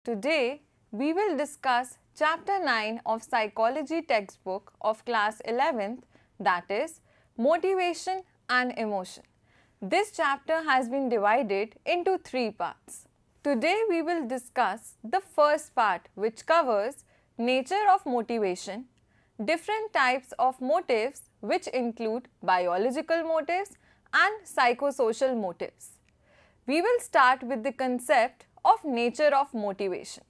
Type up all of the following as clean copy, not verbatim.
Today, we will discuss Chapter 9 of Psychology textbook of class 11th, that is, Motivation and Emotion. This chapter has been divided into 3 parts. Today, we will discuss the first part, which covers nature of motivation, different types of motives, which include biological motives and psychosocial motives. We will start with the concept of nature of motivation.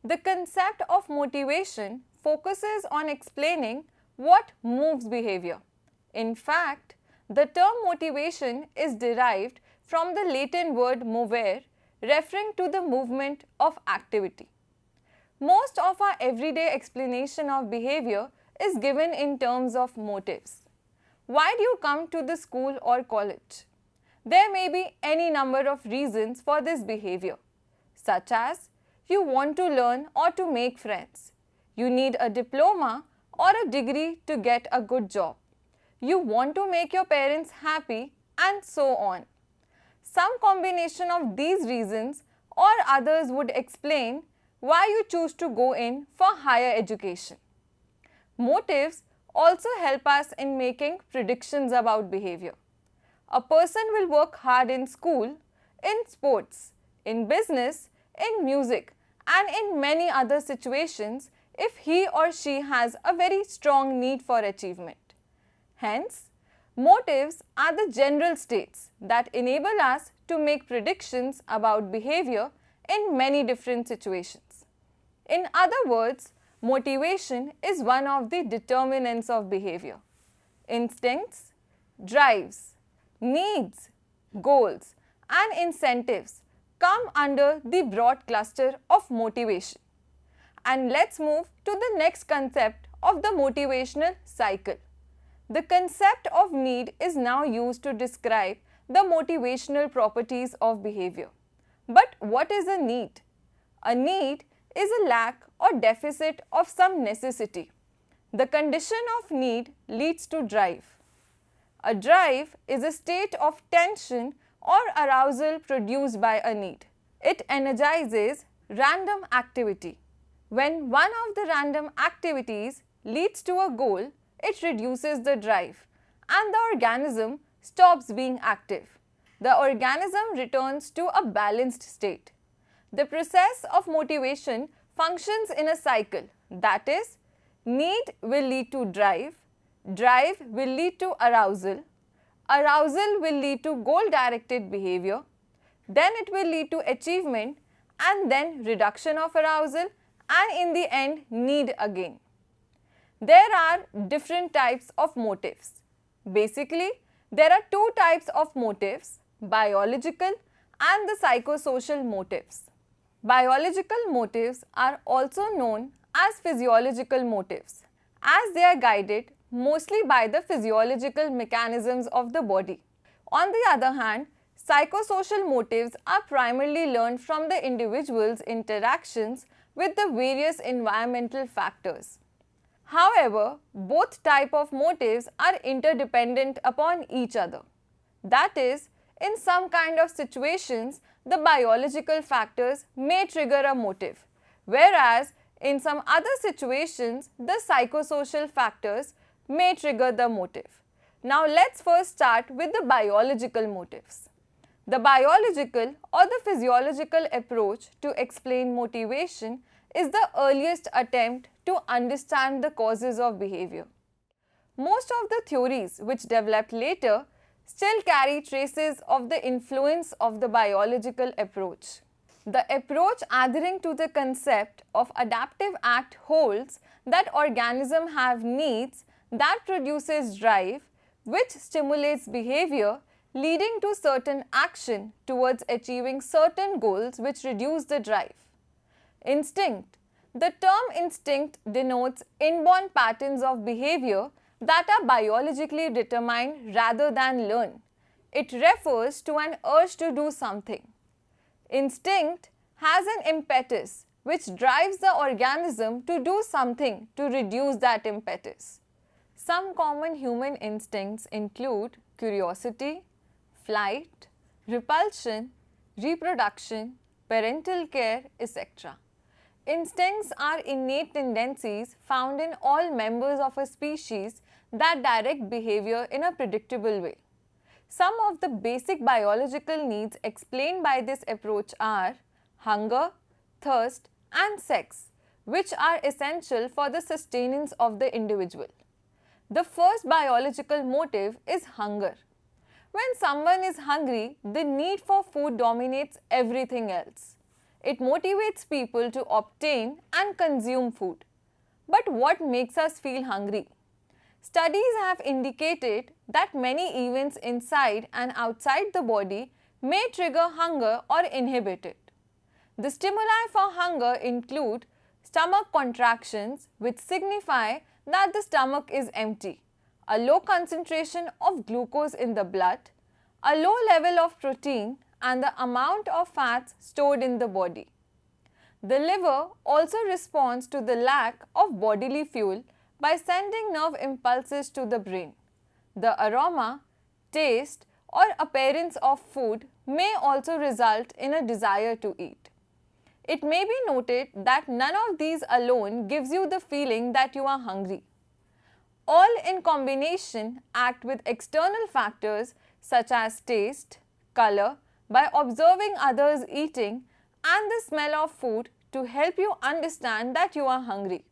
The concept of motivation focuses on explaining what moves behavior. In fact, the term motivation is derived from the Latin word movere, referring to the movement of activity. Most of our everyday explanation of behavior is given in terms of motives. Why do you come to the school or college? There may be any number of reasons for this behavior, such as you want to learn or to make friends. You need a diploma or a degree to get a good job. You want to make your parents happy, and so on. Some combination of these reasons or others would explain why you choose to go in for higher education. Motives also help us in making predictions about behavior. A person will work hard in school, in sports, in business, in music, and in many other situations if he or she has a very strong need for achievement. Hence, motives are the general states that enable us to make predictions about behavior in many different situations. In other words, motivation is one of the determinants of behavior. Instincts, drives, needs, goals, and incentives come under the broad cluster of motivation. And let's move to the next concept of the motivational cycle. The concept of need is now used to describe the motivational properties of behavior. But what is a need? A need is a lack or deficit of some necessity. The condition of need leads to drive. A drive is a state of tension or arousal produced by a need. It energizes random activity. When one of the random activities leads to a goal, it reduces the drive and the organism stops being active. The organism returns to a balanced state. The process of motivation functions in a cycle, that is, need will lead to drive, drive will lead to arousal, arousal will lead to goal-directed behavior, then it will lead to achievement, and then reduction of arousal, and in the end, need again. There are different types of motives. Basically, there are 2 types of motives, biological and the psychosocial motives. Biological motives are also known as physiological motives, as they are guided mostly by the physiological mechanisms of the body. On the other hand, psychosocial motives are primarily learned from the individual's interactions with the various environmental factors. However, both types of motives are interdependent upon each other. That is, in some kind of situations, the biological factors may trigger a motive, whereas in some other situations, the psychosocial factors may trigger the motive. Now, let's first start with the biological motives. The biological or the physiological approach to explain motivation is the earliest attempt to understand the causes of behavior. Most of the theories which developed later still carry traces of the influence of the biological approach. The approach adhering to the concept of adaptive act holds that organisms have needs that produces drive, which stimulates behavior leading to certain action towards achieving certain goals which reduce the drive. Instinct. The term instinct denotes inborn patterns of behavior that are biologically determined rather than learned. It refers to an urge to do something. Instinct has an impetus which drives the organism to do something to reduce that impetus. Some common human instincts include curiosity, flight, repulsion, reproduction, parental care, etc. Instincts are innate tendencies found in all members of a species that direct behavior in a predictable way. Some of the basic biological needs explained by this approach are hunger, thirst, and sex, which are essential for the sustenance of the individual. The first biological motive is hunger. When someone is hungry, the need for food dominates everything else. It motivates people to obtain and consume food. But what makes us feel hungry? Studies have indicated that many events inside and outside the body may trigger hunger or inhibit it. The stimuli for hunger include stomach contractions, which signify that the stomach is empty, a low concentration of glucose in the blood, a low level of protein, and the amount of fats stored in the body. The liver also responds to the lack of bodily fuel by sending nerve impulses to the brain. The aroma, taste, or appearance of food may also result in a desire to eat. It may be noted that none of these alone gives you the feeling that you are hungry. All in combination act with external factors such as taste, color, by observing others eating and the smell of food to help you understand that you are hungry.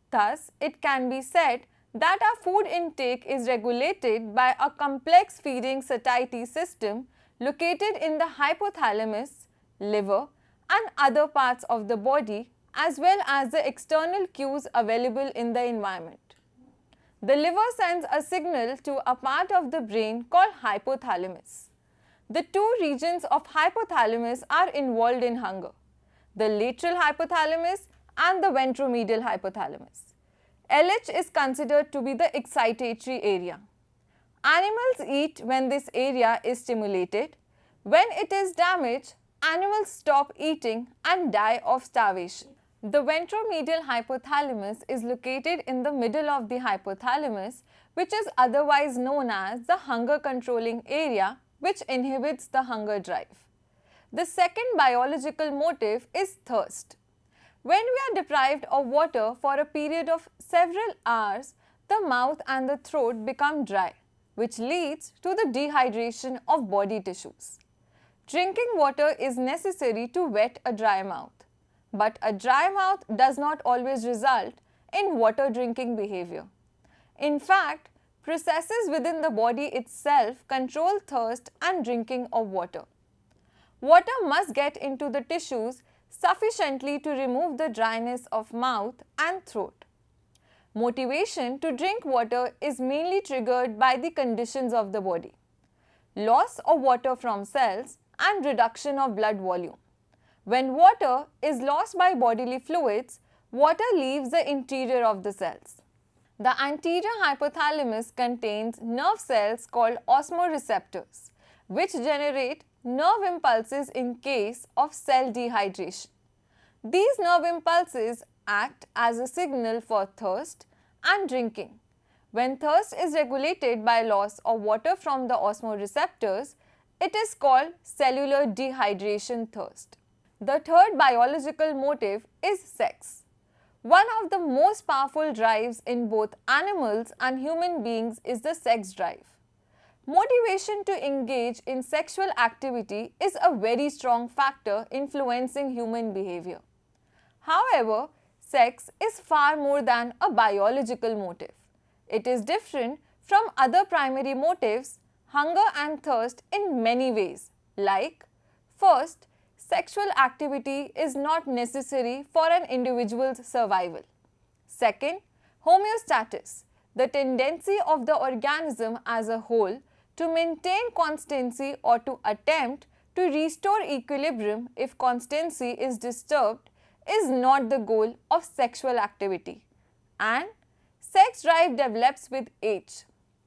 Thus, it can be said that our food intake is regulated by a complex feeding satiety system located in the hypothalamus, liver, and other parts of the body, as well as the external cues available in the environment. The liver sends a signal to a part of the brain called hypothalamus. The two regions of hypothalamus are involved in hunger, the lateral hypothalamus and the ventromedial hypothalamus. LH is considered to be the excitatory area. Animals eat when this area is stimulated. When it is damaged, animals stop eating and die of starvation. The ventromedial hypothalamus is located in the middle of the hypothalamus, which is otherwise known as the hunger controlling area, which inhibits the hunger drive. The second biological motive is thirst. When we are deprived of water for a period of several hours, the mouth and the throat become dry, which leads to the dehydration of body tissues. Drinking water is necessary to wet a dry mouth, but a dry mouth does not always result in water drinking behavior. In fact, processes within the body itself control thirst and drinking of water. Water must get into the tissues sufficiently to remove the dryness of mouth and throat. Motivation to drink water is mainly triggered by the conditions of the body: loss of water from cells and reduction of blood volume. When water is lost by bodily fluids, water leaves the interior of the cells. The anterior hypothalamus contains nerve cells called osmoreceptors, which generate nerve impulses in case of cell dehydration. These nerve impulses act as a signal for thirst and drinking. When thirst is regulated by loss of water from the osmoreceptors, it is called cellular dehydration thirst. The third biological motive is sex. One of the most powerful drives in both animals and human beings is the sex drive. Motivation to engage in sexual activity is a very strong factor influencing human behavior. However, sex is far more than a biological motive. It is different from other primary motives, hunger and thirst, in many ways, like: first, sexual activity is not necessary for an individual's survival. Second, homeostasis, the tendency of the organism as a whole to maintain constancy or to attempt to restore equilibrium if constancy is disturbed, is not the goal of sexual activity. And sex drive develops with age.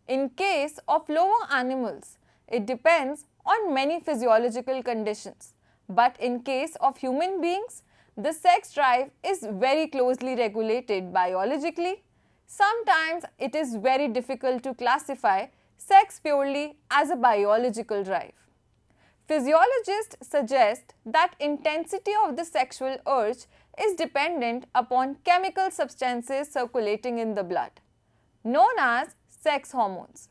In case of lower animals, it depends on many physiological conditions. But in case of human beings, the sex drive is very closely regulated biologically. Sometimes it is very difficult to classify sex purely as a biological drive. Physiologists suggest that intensity of the sexual urge is dependent upon chemical substances circulating in the blood, known as sex hormones.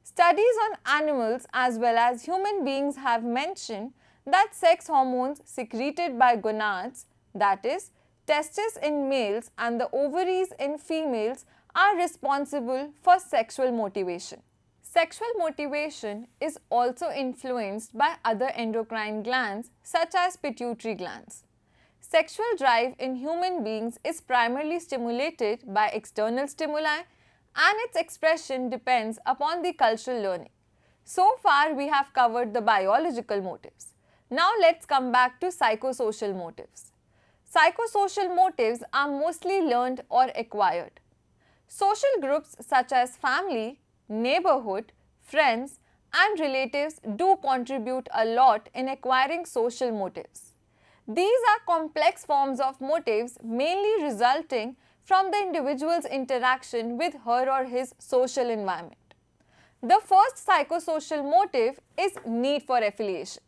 Studies on animals as well as human beings have mentioned that sex hormones secreted by gonads, that is, testes in males and the ovaries in females, are responsible for sexual motivation. Sexual motivation is also influenced by other endocrine glands such as pituitary glands. Sexual drive in human beings is primarily stimulated by external stimuli, and its expression depends upon the cultural learning. So far we have covered the biological motives. Now let's come back to psychosocial motives. Psychosocial motives are mostly learned or acquired. Social groups such as family, neighborhood, friends and relatives do contribute a lot in acquiring social motives. These are complex forms of motives mainly resulting from the individual's interaction with her or his social environment. The first psychosocial motive is need for affiliation.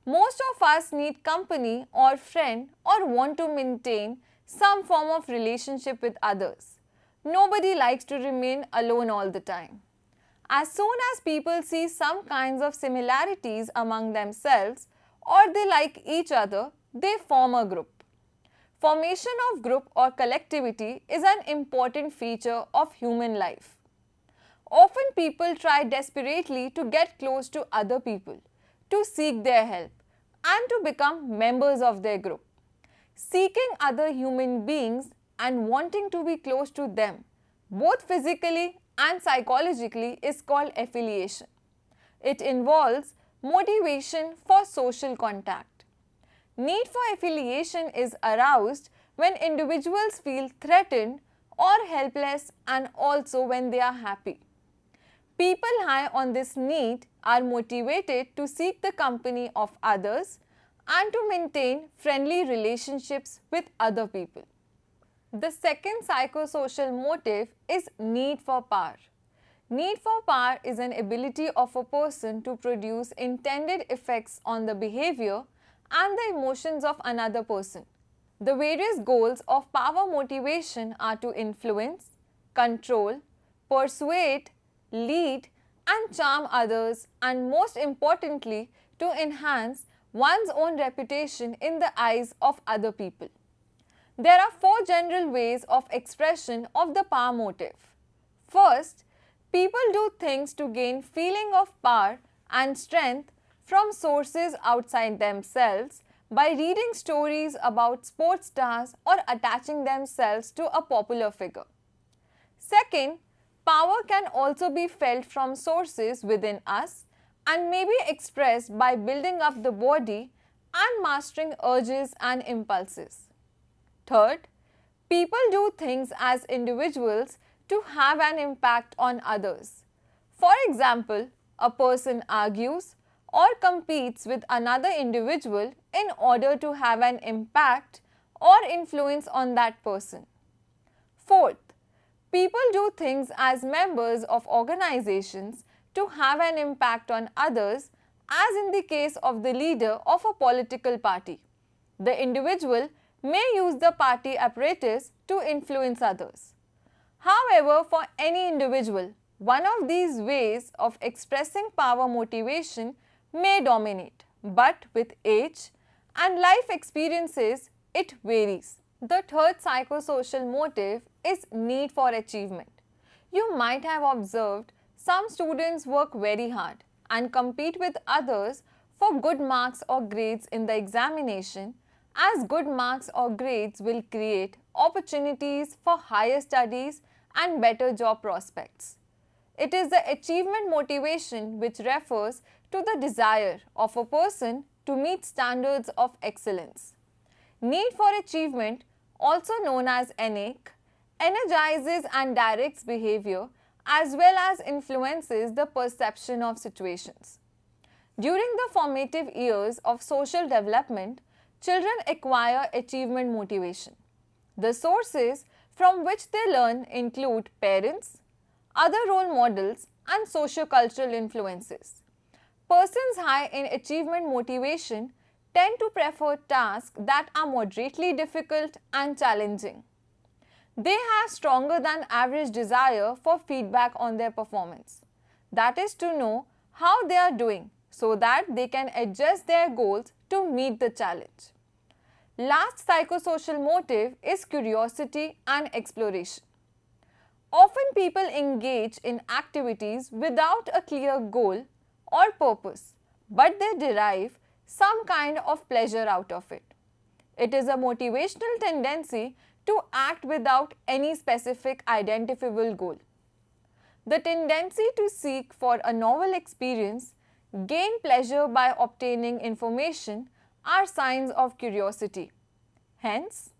Most of us need company or friend or want to maintain some form of relationship with others. Nobody likes to remain alone all the time. As soon as people see some kinds of similarities among themselves or they like each other, they form a group. Formation of group or collectivity is an important feature of human life. Often people try desperately to get close to other people, to seek their help and to become members of their group. Seeking other human beings and wanting to be close to them, both physically and psychologically, is called affiliation. It involves motivation for social contact. Need for affiliation is aroused when individuals feel threatened or helpless and also when they are happy. People high on this need are motivated to seek the company of others and to maintain friendly relationships with other people. The second psychosocial motive is need for power. Need for power is an ability of a person to produce intended effects on the behavior and the emotions of another person. The various goals of power motivation are to influence, control, persuade, lead and charm others, and most importantly to enhance one's own reputation in the eyes of other people. There are four general ways of expression of the power motive. First, people do things to gain feeling of power and strength from sources outside themselves by reading stories about sports stars or attaching themselves to a popular figure. Second, power can also be felt from sources within us and may be expressed by building up the body and mastering urges and impulses. Third, people do things as individuals to have an impact on others. For example, a person argues or competes with another individual in order to have an impact or influence on that person. Fourth, people do things as members of organizations to have an impact on others, as in the case of the leader of a political party. The individual may use the party apparatus to influence others. However, for any individual, one of these ways of expressing power motivation may dominate, but with age and life experiences, it varies. The third psychosocial motive is need for achievement. You might have observed some students work very hard and compete with others for good marks or grades in the examination, as good marks or grades will create opportunities for higher studies and better job prospects. It is the achievement motivation which refers to the desire of a person to meet standards of excellence. Need for achievement, also known as NAC, energizes and directs behavior as well as influences the perception of situations. During the formative years of social development, children acquire achievement motivation. The sources from which they learn include parents, other role models and socio-cultural influences. Persons high in achievement motivation tend to prefer tasks that are moderately difficult and challenging. They have stronger than average desire for feedback on their performance. That is to know how they are doing so that they can adjust their goals to meet the challenge. Last psychosocial motive is curiosity and exploration. Often people engage in activities without a clear goal or purpose, but they derive some kind of pleasure out of it. It is a motivational tendency to act without any specific identifiable goal. The tendency to seek for a novel experience, gain pleasure by obtaining information are signs of curiosity. Hence,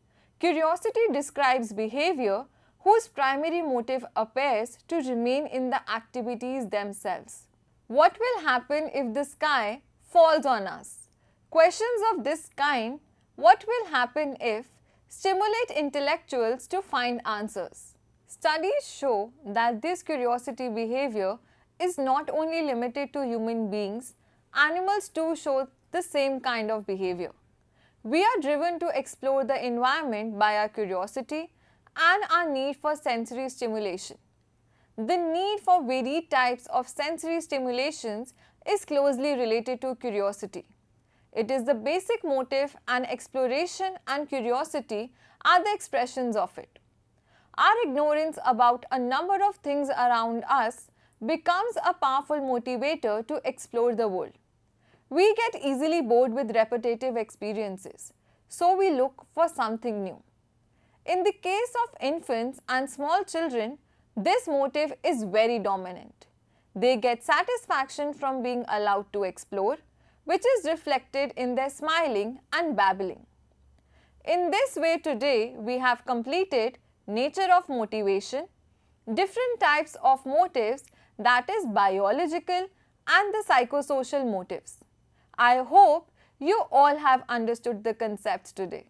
curiosity describes behavior whose primary motive appears to remain in the activities themselves. What will happen if the sky falls on us? Questions of this kind, what will happen if, stimulate intellectuals to find answers. Studies show that this curiosity behavior is not only limited to human beings, animals too show the same kind of behavior. We are driven to explore the environment by our curiosity and our need for sensory stimulation. The need for varied types of sensory stimulations is closely related to curiosity. It is the basic motive, and exploration and curiosity are the expressions of it. Our ignorance about a number of things around us becomes a powerful motivator to explore the world. We get easily bored with repetitive experiences, so we look for something new. In the case of infants and small children, this motive is very dominant. They get satisfaction from being allowed to explore, which is reflected in their smiling and babbling. In this way, today we have completed nature of motivation, different types of motives, that is biological and the psychosocial motives. I hope you all have understood the concepts today.